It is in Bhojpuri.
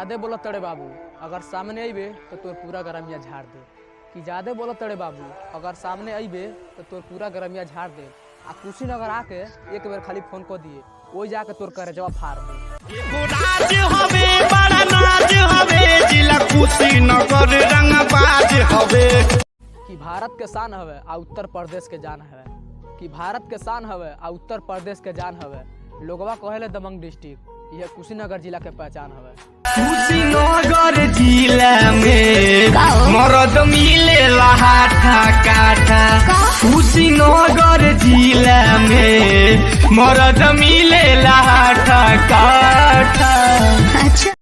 ज्यादा बोला तड़े बाबू, अगर सामने आईबे तो तोर पूरा गरमिया झाड़ दे। कि ज्यादा बोला तड़े बाबू, अगर सामने आईबे तो तोर पूरा गरमिया झाड़ दे। आ कुशीनगर आके एक बेर खाली फोन कर दिए, वो जाके तोर करे जवाब फाड़ दे। राज हवे बड़ा नाज हवे, जिला कुशीनगर रंगबाज हवे। कि भारत के शान हवे आ उत्तर प्रदेश के जान हवे। कि भारत के शान हवे आ उत्तर प्रदेश के जान हवे। लोगवा कहेले दबंग डिस्ट्रिक्ट, यह कुशीनगर जिला के पहचान हवे। कुशीनगर जिला में मरद मिले हाथा काठा। कुशीनगर जिला में मरद मिले हाथा काठा। अच्छा